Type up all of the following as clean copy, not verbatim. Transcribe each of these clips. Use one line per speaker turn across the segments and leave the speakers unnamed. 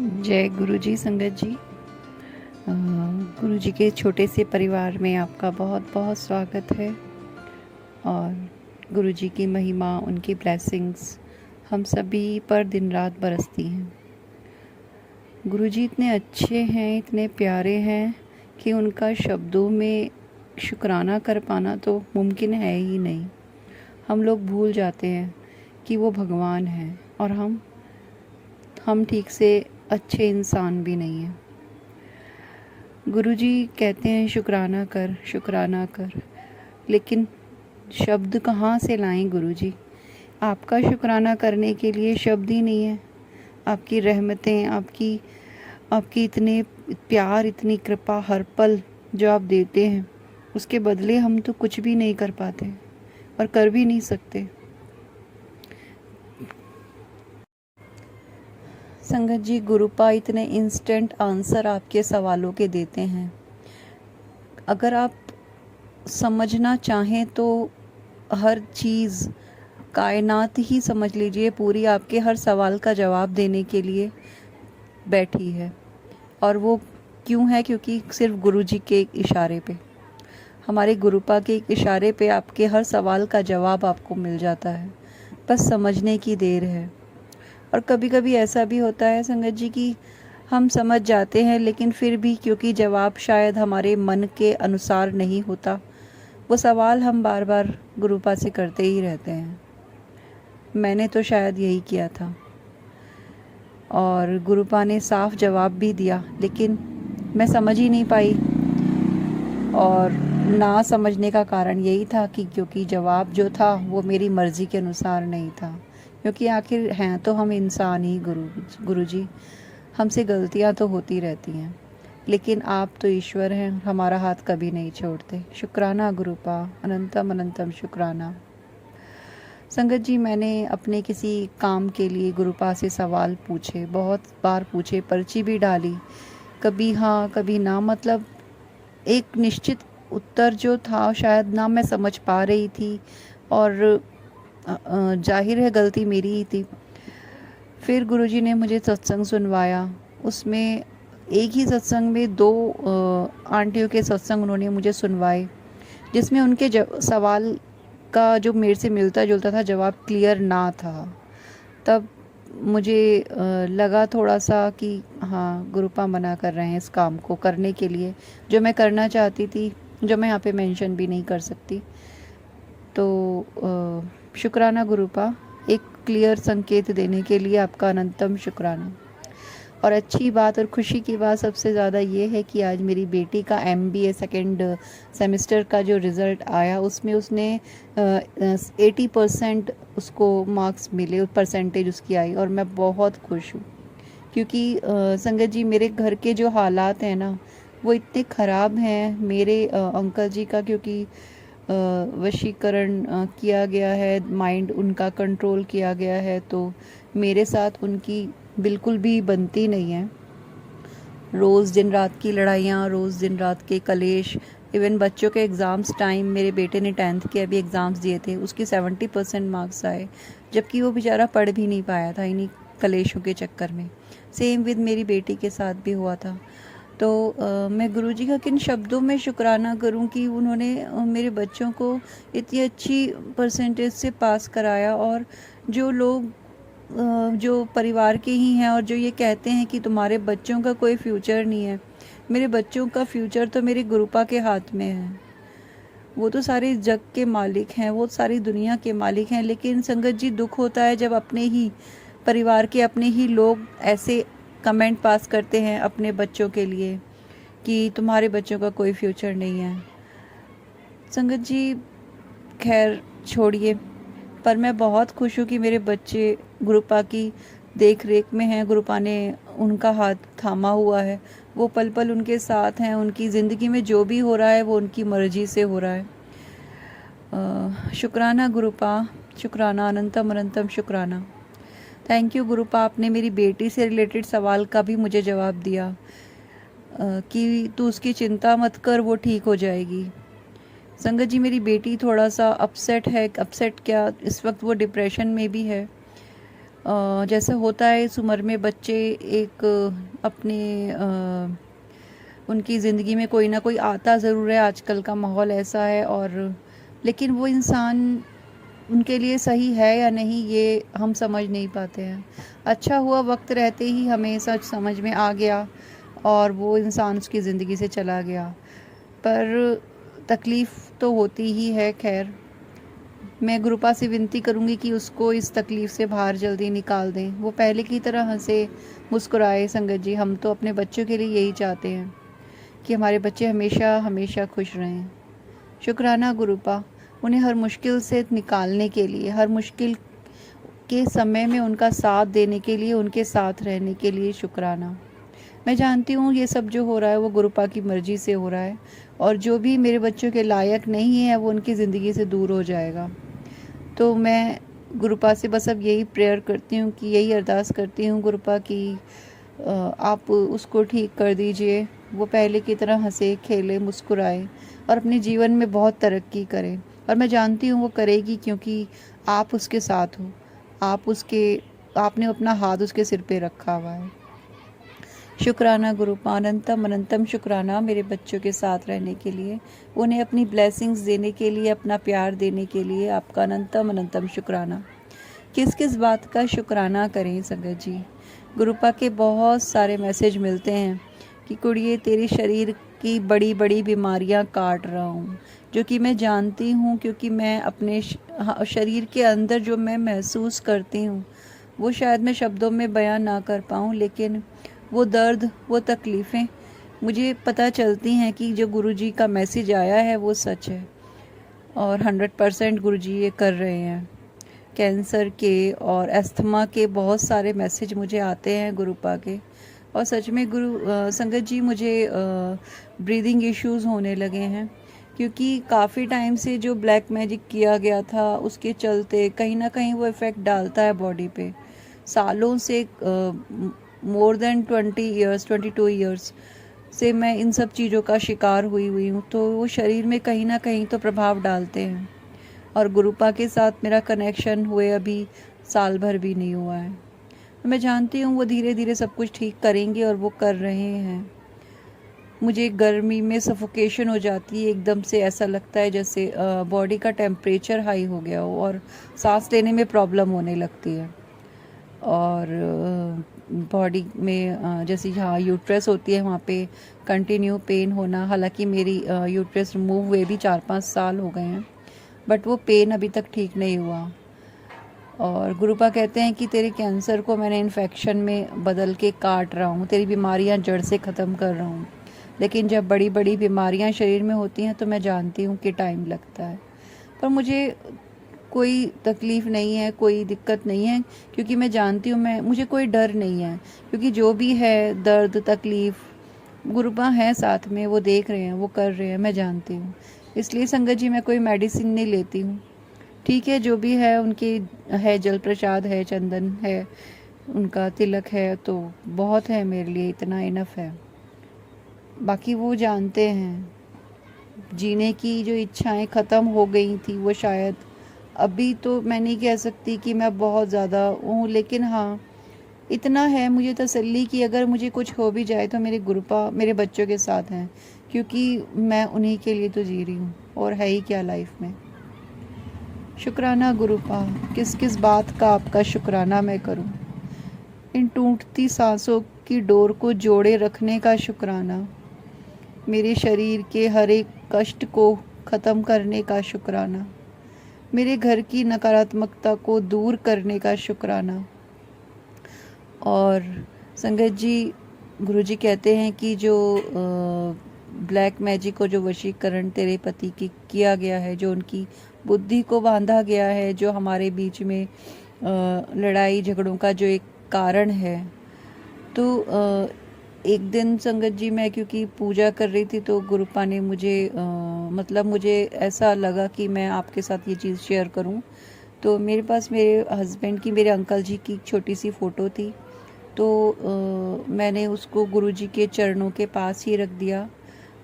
जय गुरु जी। संगत जी, गुरु जी के छोटे से परिवार में आपका बहुत बहुत स्वागत है। और गुरु जी की महिमा, उनकी ब्लेसिंग्स हम सभी पर दिन रात बरसती हैं। गुरु जी इतने अच्छे हैं, इतने प्यारे हैं कि उनका शब्दों में शुक्राना कर पाना तो मुमकिन है ही नहीं। हम लोग भूल जाते हैं कि वो भगवान हैं और हम ठीक से अच्छे इंसान भी नहीं हैं। गुरुजी कहते हैं शुक्राना कर, शुक्राना कर, लेकिन शब्द कहाँ से लाएं गुरुजी? आपका शुक्राना करने के लिए शब्द ही नहीं है। आपकी रहमतें, आपकी इतने प्यार, इतनी कृपा हर पल जो आप देते हैं, उसके बदले हम तो कुछ भी नहीं कर पाते और कर भी नहीं सकते। संगत जी, गुरुपा इतने इंस्टेंट आंसर आपके सवालों के देते हैं। अगर आप समझना चाहें तो हर चीज़, कायनात ही समझ लीजिए, पूरी आपके हर सवाल का जवाब देने के लिए बैठी है। और वो क्यों है? क्योंकि सिर्फ गुरुजी के एक इशारे पे, हमारे गुरुपा के एक इशारे पे आपके हर सवाल का जवाब आपको मिल जाता है। बस समझने की देर है। और कभी कभी ऐसा भी होता है संगत जी कि हम समझ जाते हैं, लेकिन फिर भी क्योंकि जवाब शायद हमारे मन के अनुसार नहीं होता, वो सवाल हम बार बार गुरुपा से करते ही रहते हैं। मैंने तो शायद यही किया था और गुरुपा ने साफ जवाब भी दिया, लेकिन मैं समझ ही नहीं पाई। और ना समझने का कारण यही था कि क्योंकि जवाब जो था वो मेरी मर्ज़ी के अनुसार नहीं था। क्योंकि आखिर हैं तो हम इंसान ही गुरु जी, हमसे गलतियां तो होती रहती हैं, लेकिन आप तो ईश्वर हैं, हमारा हाथ कभी नहीं छोड़ते। शुक्राना गुरुपा, अनंतम अनंतम शुक्राना। संगत जी, मैंने अपने किसी काम के लिए गुरुपा से सवाल पूछे, बहुत बार पूछे, पर्ची भी डाली, कभी हाँ कभी ना। मतलब एक निश्चित उत्तर जो था शायद ना मैं समझ पा रही थी, और जाहिर है गलती मेरी ही थी। फिर गुरुजी ने मुझे सत्संग सुनवाया। उसमें एक ही सत्संग में दो आंटियों के सत्संग उन्होंने मुझे सुनवाए, जिसमें उनके सवाल का जो मेरे से मिलता जुलता था जवाब क्लियर ना था। तब मुझे लगा थोड़ा सा कि हाँ, गुरुपा मना कर रहे हैं इस काम को करने के लिए, जो मैं करना चाहती थी, जो मैं यहाँ पे मेंशन भी नहीं कर सकती। तो शुक्राना गुरुपा, एक क्लियर संकेत देने के लिए आपका अनंतम शुक्राना। और अच्छी बात और खुशी की बात सबसे ज़्यादा ये है कि आज मेरी बेटी का MBA सेकेंड सेमेस्टर का जो रिज़ल्ट आया, उसमें उसने 80% उसको मार्क्स मिले, परसेंटेज उसकी आई, और मैं बहुत खुश हूँ। क्योंकि संगत जी, मेरे घर के जो हालात हैं ना, वो इतने ख़राब हैं। मेरे अंकल जी का क्योंकि वशीकरण किया गया है, माइंड उनका कंट्रोल किया गया है, तो मेरे साथ उनकी बिल्कुल भी बनती नहीं है। रोज़ दिन रात की लड़ाइयाँ, रोज़ दिन रात के कलेश। इवन बच्चों के एग्ज़ाम्स टाइम, मेरे बेटे ने 10th के अभी एग्ज़ाम्स दिए थे, उसके 70% मार्क्स आए, जबकि वो बेचारा पढ़ भी नहीं पाया था इन्हीं कलेशों के चक्कर में। सेम विद मेरी बेटी के साथ भी हुआ था। तो मैं गुरुजी का किन शब्दों में शुक्राना करूं कि उन्होंने मेरे बच्चों को इतनी अच्छी परसेंटेज से पास कराया। और जो लोग जो परिवार के ही हैं और जो ये कहते हैं कि तुम्हारे बच्चों का कोई फ्यूचर नहीं है, मेरे बच्चों का फ्यूचर तो मेरे गुरुपा के हाथ में है। वो तो सारे जग के मालिक हैं, वो सारी दुनिया के मालिक हैं। लेकिन संगत जी, दुख होता है जब अपने ही परिवार के अपने ही लोग ऐसे कमेंट पास करते हैं अपने बच्चों के लिए कि तुम्हारे बच्चों का कोई फ्यूचर नहीं है। संगत जी, खैर छोड़िए, पर मैं बहुत खुश हूँ कि मेरे बच्चे गुरुपा की देख रेख में हैं। गुरुपा ने उनका हाथ थामा हुआ है, वो पल पल उनके साथ हैं। उनकी ज़िंदगी में जो भी हो रहा है वो उनकी मर्जी से हो रहा है। शुक्राना गुरुपा, शुक्राना, अनंतम अनंतम शुक्राना। थैंक यू गुरुपा, आपने मेरी बेटी से रिलेटेड सवाल का भी मुझे जवाब दिया कि तू उसकी चिंता मत कर, वो ठीक हो जाएगी। संगत जी, मेरी बेटी थोड़ा सा अपसेट है। अपसेट क्या, इस वक्त वो डिप्रेशन में भी है। जैसे होता है इस उम्र में बच्चे एक अपने उनकी ज़िंदगी में कोई ना कोई आता ज़रूर है, आजकल का माहौल ऐसा है। और लेकिन वो इंसान उनके लिए सही है या नहीं ये हम समझ नहीं पाते हैं। अच्छा हुआ वक्त रहते ही हमें सच समझ में आ गया और वो इंसान उसकी ज़िंदगी से चला गया। पर तकलीफ़ तो होती ही है। खैर, मैं गुरुपा से विनती करूंगी कि उसको इस तकलीफ़ से बाहर जल्दी निकाल दें, वो पहले की तरह हंसे मुस्कुराए। संगत जी, हम तो अपने बच्चों के लिए यही चाहते हैं कि हमारे बच्चे हमेशा हमेशा खुश रहें। शुक्राना गुरुपा, उन्हें हर मुश्किल से निकालने के लिए, हर मुश्किल के समय में उनका साथ देने के लिए, उनके साथ रहने के लिए शुक्राना। मैं जानती हूँ ये सब जो हो रहा है वो गुरुपा की मर्ज़ी से हो रहा है, और जो भी मेरे बच्चों के लायक नहीं है वो उनकी ज़िंदगी से दूर हो जाएगा। तो मैं गुरुपा से बस अब यही प्रेयर करती हूँ, कि यही अरदास करती हूँ गुरुपा कि आप उसको ठीक कर दीजिए, वो पहले की तरह हंसे खेले मुस्कुराए और अपने जीवन में बहुत तरक्की करे। और मैं जानती हूँ वो करेगी, क्योंकि आप उसके साथ हो, आपने अपना हाथ उसके सिर पे रखा हुआ है। शुक्राना गुरुपा, अनंतम अनंतम शुक्राना मेरे बच्चों के साथ रहने के लिए, उन्हें अपनी ब्लेसिंग्स देने के लिए, अपना प्यार देने के लिए आपका अनंतम अनंतम शुक्राना। किस किस बात का शुक्राना करें संगत जी। गुरुपा के बहुत सारे मैसेज मिलते हैं कि कुड़िए तेरे शरीर की बड़ी बड़ी बीमारियां काट रहा हूँ, जो कि मैं जानती हूँ, क्योंकि मैं अपने शरीर के अंदर जो मैं महसूस करती हूँ वो शायद मैं शब्दों में बयान ना कर पाऊँ, लेकिन वो दर्द, वो तकलीफ़ें मुझे पता चलती हैं कि जो गुरुजी का मैसेज आया है वो सच है, और 100% गुरुजी ये कर रहे हैं। कैंसर के और अस्थमा के बहुत सारे मैसेज मुझे आते हैं गुरुपा के, और सच में संगत जी मुझे ब्रीदिंग इश्यूज़ होने लगे हैं, क्योंकि काफ़ी टाइम से जो ब्लैक मैजिक किया गया था उसके चलते कहीं ना कहीं वो इफ़ेक्ट डालता है बॉडी पे। सालों से मोर देन 22 ईयर्स से मैं इन सब चीज़ों का शिकार हुई हूँ, तो वो शरीर में कहीं ना कहीं तो प्रभाव डालते हैं। और गुरुपा के साथ मेरा कनेक्शन हुए अभी साल भर भी नहीं हुआ है। मैं जानती हूँ वो धीरे धीरे सब कुछ ठीक करेंगे, और वो कर रहे हैं। मुझे गर्मी में सफोकेशन हो जाती है, एकदम से ऐसा लगता है जैसे बॉडी का टेम्परेचर हाई हो गया हो, और सांस लेने में प्रॉब्लम होने लगती है। और बॉडी में जैसे जहाँ यूट्रस होती है वहाँ पे कंटिन्यू पेन होना। हालांकि मेरी यूट्रस रिमूव हुए भी 4-5 साल हो गए हैं, बट वो पेन अभी तक ठीक नहीं हुआ। और गुरुपा कहते हैं कि तेरे कैंसर को मैंने इन्फेक्शन में बदल के काट रहा हूँ, तेरी बीमारियाँ जड़ से ख़त्म कर रहा हूँ। लेकिन जब बड़ी बड़ी बीमारियाँ शरीर में होती हैं तो मैं जानती हूँ कि टाइम लगता है, पर मुझे कोई तकलीफ़ नहीं है, कोई दिक्कत नहीं है, क्योंकि मैं जानती हूँ, मुझे कोई डर नहीं है, क्योंकि जो भी है दर्द तकलीफ़ गुरुपा हैं साथ में, वो देख रहे हैं, वो कर रहे हैं, मैं जानती हूँ। इसलिए संगत जी मैं कोई मेडिसिन नहीं लेती हूँ। ठीक है, जो भी है उनकी है, जल प्रसाद है, चंदन है, उनका तिलक है, तो बहुत है मेरे लिए, इतना इनफ है। बाकी वो जानते हैं, जीने की जो इच्छाएं ख़त्म हो गई थी वो शायद अभी, तो मैं नहीं कह सकती कि मैं बहुत ज़्यादा हूँ, लेकिन हाँ इतना है मुझे तसल्ली कि अगर मुझे कुछ हो भी जाए तो मेरे गुरुपा मेरे बच्चों के साथ हैं, क्योंकि मैं उन्हीं के लिए तो जी रही हूँ, और है ही क्या लाइफ में। शुक्राना गुरुपा, किस किस बात का आपका शुक्राना मैं करूँ। इन टूटती सांसों की डोर को जोड़े रखने का शुक्राना, मेरे शरीर के हर एक कष्ट को ख़त्म करने का शुक्राना, मेरे घर की नकारात्मकता को दूर करने का शुक्राना। और संगत जी, गुरुजी कहते हैं कि जो ब्लैक मैजिक को जो वशीकरण तेरे पति की किया गया है, जो उनकी बुद्धि को बांधा गया है, जो हमारे बीच में लड़ाई झगड़ों का जो एक कारण है, तो एक दिन संगत जी मैं क्योंकि पूजा कर रही थी तो गुरुपा ने मुझे मतलब मुझे ऐसा लगा कि मैं आपके साथ ये चीज़ शेयर करूं। तो मेरे पास मेरे हस्बैंड की, मेरे अंकल जी की छोटी सी फ़ोटो थी, तो मैंने उसको गुरुजी के चरणों के पास ही रख दिया।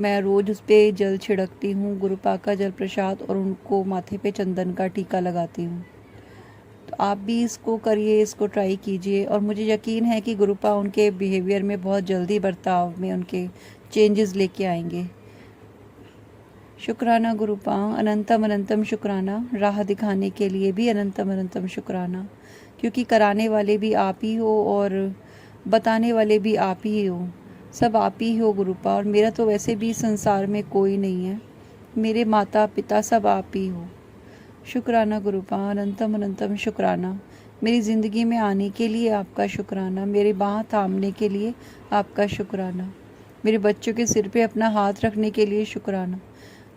मैं रोज़ उस पर जल छिड़कती हूँ, गुरुपा का जल प्रसाद, और उनको माथे पे चंदन का टीका लगाती हूँ। तो आप भी इसको करिए, इसको ट्राई कीजिए, और मुझे यकीन है कि गुरुपा उनके बिहेवियर में बहुत जल्दी बर्ताव में उनके चेंजेस लेके आएंगे। शुक्राना गुरुपा, अनंतम अनंतम शुक्राना, राह दिखाने के लिए भी अनंतम अनंतम शुक्राना, क्योंकि कराने वाले भी आप ही हो और बताने वाले भी आप ही हो, सब आप ही हो गुरुपा। और मेरा तो वैसे भी संसार में कोई नहीं है, मेरे माता पिता सब आप ही हो। शुक्राना गुरुपा, अनंतम अनंतम शुक्राना, मेरी ज़िंदगी में आने के लिए आपका शुक्राना, मेरी बाह थामने के लिए आपका शुक्राना, मेरे बच्चों के सिर पे अपना हाथ रखने के लिए शुक्राना,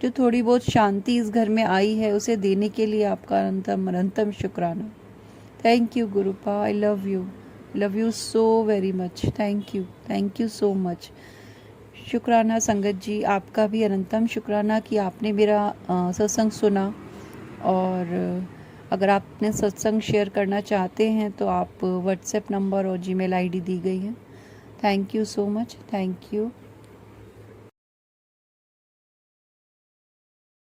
जो थोड़ी बहुत शांति इस घर में आई है उसे देने के लिए आपका अनंतम अनंतम शुक्राना। Thank you गुरुपा, I love you so very much, thank you so much. शुक्राना संगत जी, आपका भी अनंतम शुक्राना कि आपने मेरा सत्संग सुना। और अगर आप अपने सत्संग शेयर करना चाहते हैं तो आप व्हाट्सएप नंबर और जीमेल आईडी दी गई है। Thank you so much, thank you.